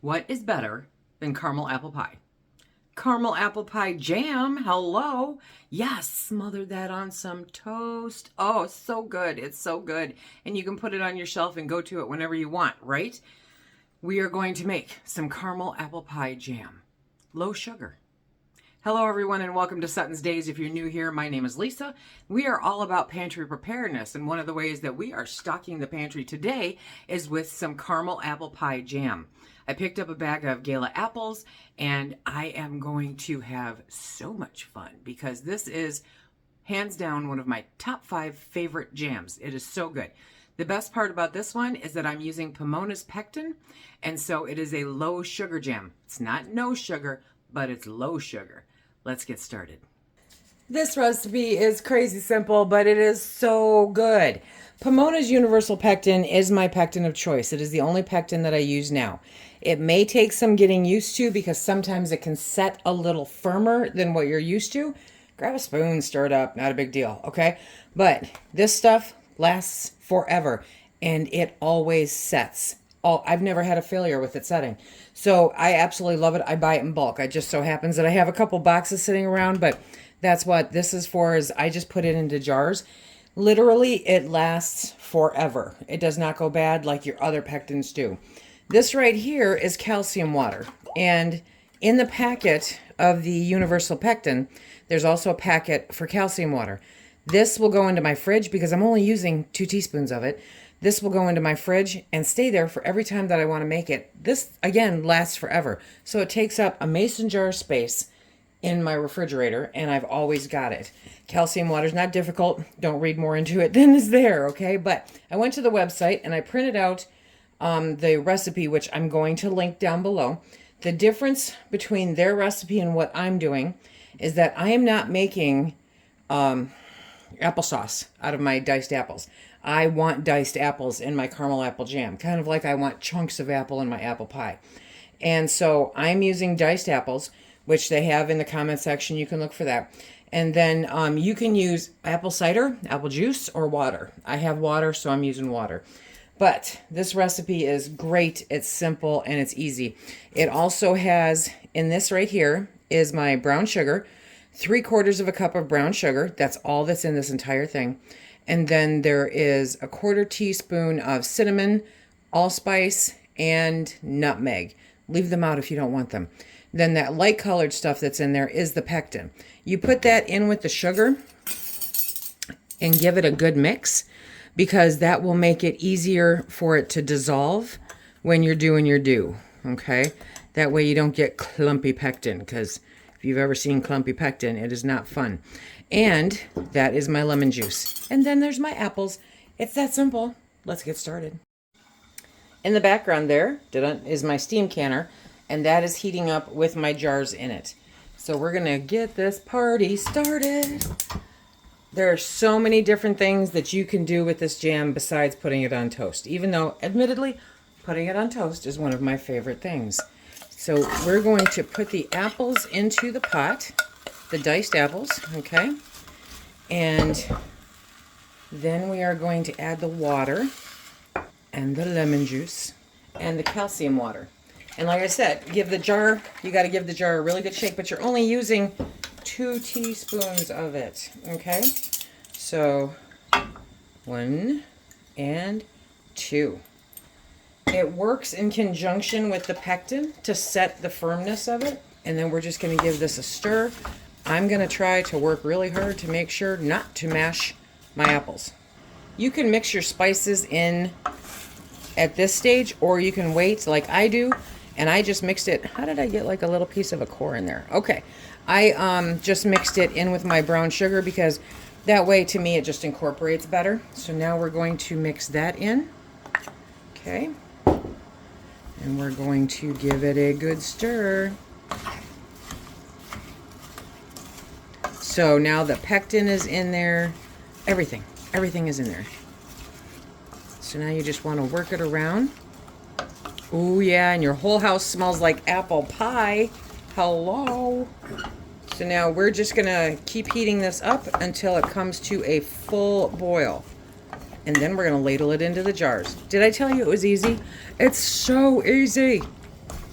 What is better than caramel apple pie? Caramel apple pie jam. Hello. Yes, smother that on some toast. Oh, it's so good. It's so good. And you can put it on your shelf and go to it whenever you want, right? We are going to make some caramel apple pie jam. Low sugar. Hello, everyone, and welcome to SuttonsDaze. If you're new here, my name is Lisa. We are all about pantry preparedness, and one of the ways that we are stocking the pantry today is with some caramel apple pie jam. I picked up a bag of Gala apples, and I am going to have so much fun because this is hands down one of my top 5 favorite jams. It is so good. The best part about this one is that I'm using Pomona's pectin, and so it is a low sugar jam. It's not no sugar, but it's low sugar. Let's get started. This recipe is crazy simple, but it is so good. Pomona's Universal Pectin is my pectin of choice. It is the only pectin that I use now. It may take some getting used to because sometimes it can set a little firmer than what you're used to. Grab a spoon, stir it up, not a big deal, okay? But this stuff lasts forever and it always sets. I've never had a failure with it setting. So I absolutely love it. I buy it in bulk. It just so happens that I have a couple boxes sitting around, but that's what this is for, is I just put it into jars. Literally, it lasts forever. It does not go bad like your other pectins do. This right here is calcium water. And in the packet of the Universal Pectin, there's also a packet for calcium water. This will go into my fridge because I'm only using 2 teaspoons of it. This will go into my fridge and stay there for every time that I want to make it. This, again, lasts forever. So it takes up a mason jar space in my refrigerator, and I've always got it. Calcium water is not difficult. Don't read more into it than is there, okay? But I went to the website and I printed out the recipe, which I'm going to link down below. The difference between their recipe and what I'm doing is that I am not making applesauce out of my diced apples. I want diced apples in my caramel apple jam, kind of like I want chunks of apple in my apple pie. And so I'm using diced apples, which they have in the comment section. You can look for that. And then you can use apple cider, apple juice, or water. I have water, so I'm using water. But this recipe is great. It's simple and it's easy. It also has, in this right here, is my brown sugar. 3/4 cup of brown sugar. That's all that's in this entire thing. And then there is a 1/4 teaspoon of cinnamon, allspice, and nutmeg. Leave them out if you don't want them. Then that light colored stuff that's in there is the pectin. You put that in with the sugar and give it a good mix, because that will make it easier for it to dissolve when you're doing your do, okay? That way you don't get clumpy pectin, because if you've ever seen clumpy pectin, it is not fun. And that is my lemon juice. And then there's my apples. It's that simple. Let's get started. In the background there is my steam canner, and that is heating up with my jars in it. So we're gonna get this party started. There are so many different things that you can do with this jam besides putting it on toast, even though, admittedly, putting it on toast is one of my favorite things. So we're going to put the apples into the pot, the diced apples, okay? And then we are going to add the water and the lemon juice and the calcium water. And like I said, you got to give the jar a really good shake, but you're only using 2 teaspoons of it, okay? So 1 and 2. It works in conjunction with the pectin to set the firmness of it. And then we're just going to give this a stir. I'm going to try to work really hard to make sure not to mash my apples. You can mix your spices in at this stage, or you can wait like I do. And I just mixed it. How did I get like a little piece of a core in there? Okay. I just mixed it in with my brown sugar because that way, to me, it just incorporates better. So now we're going to mix that in. Okay. And we're going to give it a good stir. So now the pectin is in there. Everything is in there. So now you just want to work it around. Oh yeah, and your whole house smells like apple pie. Hello. So now we're just gonna keep heating this up until it comes to a full boil. And then we're gonna ladle it into the jars. Did I tell you it was easy? It's so easy.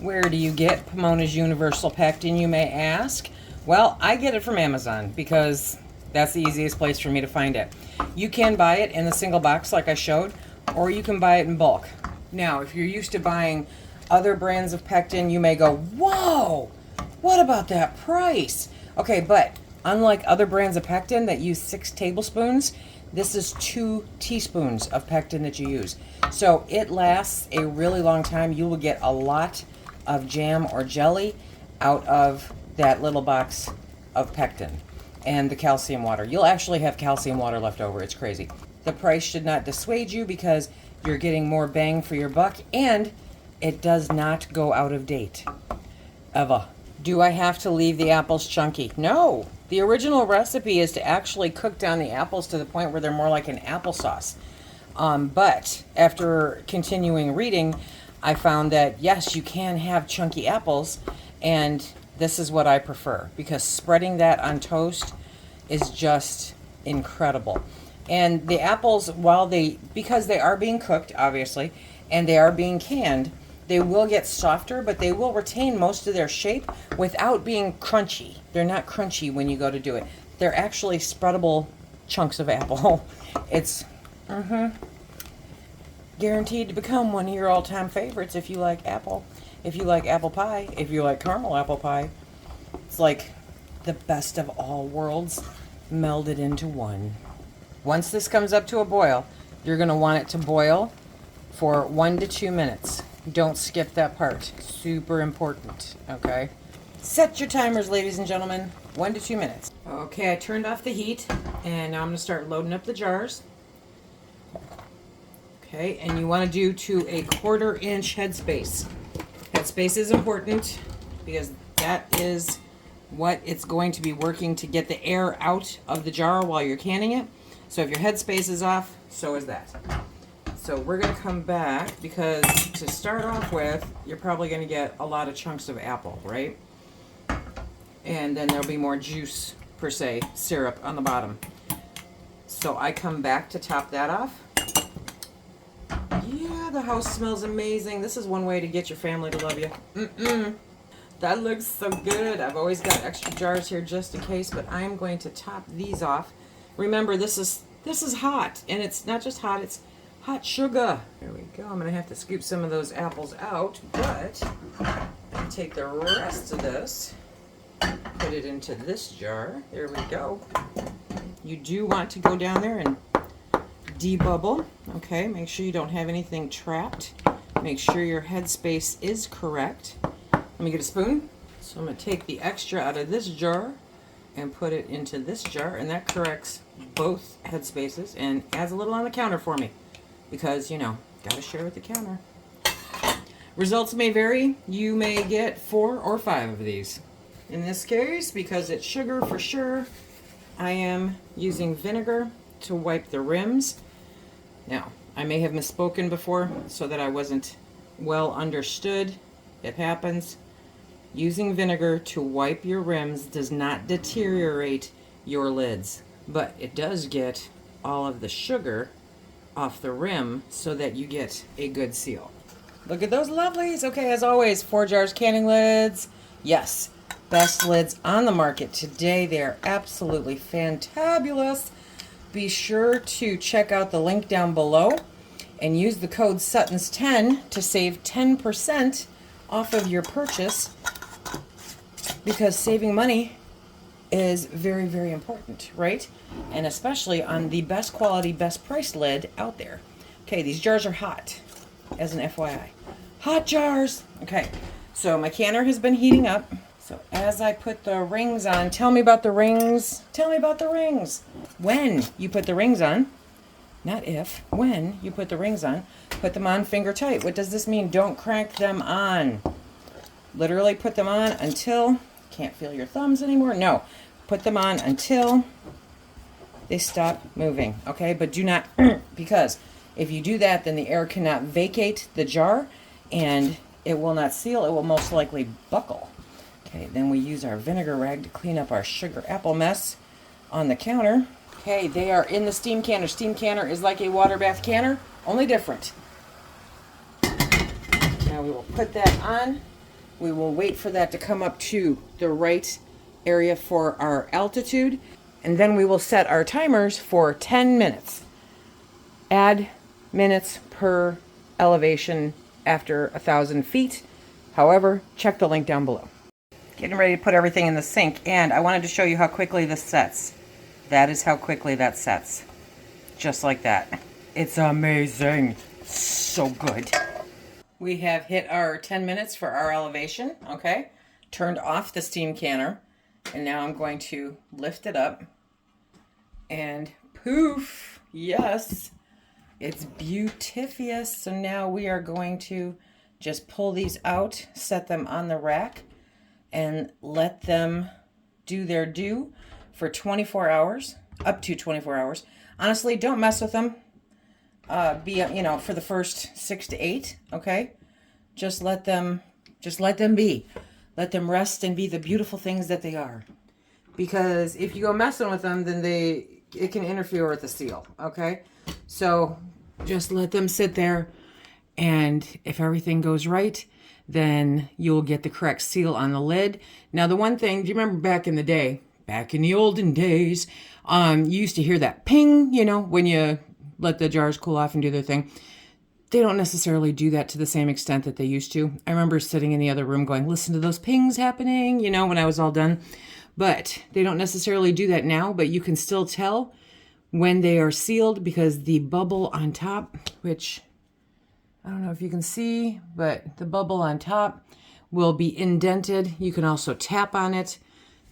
Where do you get Pomona's Universal Pectin, you may ask? Well, I get it from Amazon because that's the easiest place for me to find it. You can buy it in the single box like I showed, or you can buy it in bulk. Now, if you're used to buying other brands of pectin, you may go, whoa, what about that price? Okay, but unlike other brands of pectin that use 6 tablespoons, this is 2 teaspoons of pectin that you use. So it lasts a really long time. You will get a lot of jam or jelly out of that little box of pectin and the calcium water. You'll actually have calcium water left over. It's crazy. The price should not dissuade you because you're getting more bang for your buck, and it does not go out of date. Ever. Do I have to leave the apples chunky? No. The original recipe is to actually cook down the apples to the point where they're more like an applesauce. But after continuing reading, I found that yes, you can have chunky apples, and this is what I prefer because spreading that on toast is just incredible. And the apples, because they are being cooked, obviously, and they are being canned, they will get softer, but they will retain most of their shape without being crunchy. They're not crunchy when you go to do it. They're actually spreadable chunks of apple. It's guaranteed to become one of your all-time favorites if you like apple. If you like apple pie, if you like caramel apple pie. It's like the best of all worlds melded into one. Once this comes up to a boil, you're going to want it to boil for 1 to 2 minutes. Don't skip that part. Super important, okay? Set your timers, ladies and gentlemen. 1 to 2 minutes. Okay, I turned off the heat, and now I'm going to start loading up the jars. Okay, and you want to do to a 1/4 inch headspace. Headspace is important because that is what it's going to be working to get the air out of the jar while you're canning it. So if your headspace is off, so is that. So we're going to come back because to start off with, you're probably going to get a lot of chunks of apple, right? And then there'll be more juice, per se, syrup on the bottom. So I come back to top that off. Yeah, the house smells amazing. This is one way to get your family to love you. That looks so good. I've always got extra jars here just in case, but I'm going to top these off. Remember, this is hot, and it's not just hot, it's hot sugar. There we go. I'm going to have to scoop some of those apples out, but I can take the rest of this, put it into this jar. There we go. You do want to go down there and debubble. Okay, make sure you don't have anything trapped. Make sure your headspace is correct. Let me get a spoon. So I'm going to take the extra out of this jar and put it into this jar, and that corrects both headspaces and adds a little on the counter for me because, you know, gotta share with the counter. Results may vary. You may get 4 or 5 of these. In this case, because it's sugar for sure, I am using vinegar to wipe the rims. Now, I may have misspoken before so that I wasn't well understood. It happens. Using vinegar to wipe your rims does not deteriorate your lids, but it does get all of the sugar off the rim so that you get a good seal. Look at those lovelies. Okay, as always, 4 jars canning lids. Yes, best lids on the market today. They're absolutely fantabulous. Be sure to check out the link down below and use the code SuttonsDaze to save 10% off of your purchase, because saving money is very, very important, right? And especially on the best quality, best price lid out there. Okay, these jars are hot, as an FYI. Hot jars! Okay, so my canner has been heating up. So as I put the rings on, tell me about the rings. Tell me about the rings. When you put the rings on, not if, when you put the rings on, put them on finger tight. What does this mean? Don't crank them on. Literally put them on until, can't feel your thumbs anymore. No, put them on until they stop moving, okay? But do not, because if you do that, then the air cannot vacate the jar and it will not seal. It will most likely buckle. Okay, then we use our vinegar rag to clean up our sugar apple mess on the counter. Okay, they are in the steam canner. Steam canner is like a water bath canner, only different. Now we will put that on We will wait for that to come up to the right area for our altitude, and then we will set our timers for 10 minutes. Add minutes per elevation after 1,000 feet. However, check the link down below. Getting ready to put everything in the sink, and I wanted to show you how quickly this sets. That is how quickly that sets. Just like that. It's amazing. So good. We have hit our 10 minutes for our elevation, okay? Turned off the steam canner, and now I'm going to lift it up, and poof, yes, it's beautiful. So now we are going to just pull these out, set them on the rack, and let them do their due for 24 hours, up to 24 hours. Honestly, don't mess with them. For the first 6 to 8, okay? Just let them be. Let them rest and be the beautiful things that they are. Because if you go messing with them, then it can interfere with the seal, okay? So just let them sit there, and if everything goes right, then you'll get the correct seal on the lid. Now, the one thing, do you remember back in the olden days, you used to hear that ping, when you let the jars cool off and do their thing. They don't necessarily do that to the same extent that they used to. I remember sitting in the other room going, listen to those pings happening, when I was all done. But they don't necessarily do that now, but you can still tell when they are sealed because the bubble on top, which I don't know if you can see, but the bubble on top will be indented. You can also tap on it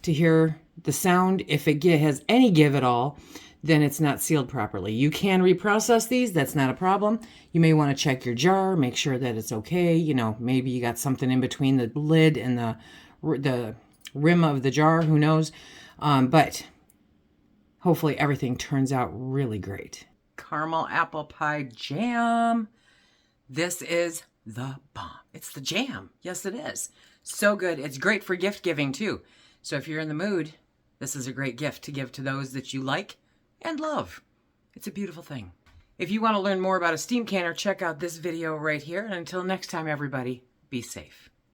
to hear the sound. If it has any give at all, then it's not sealed properly. You can reprocess these. That's not a problem. You may want to check your jar, make sure that it's okay. Maybe you got something in between the lid and the rim of the jar. Who knows? But hopefully everything turns out really great. Caramel apple pie jam. This is the bomb. It's the jam. Yes, it is. So good. It's great for gift giving too. So if you're in the mood, this is a great gift to give to those that you like and love. It's a beautiful thing. If you want to learn more about a steam canner, check out this video right here. And until next time, everybody, be safe.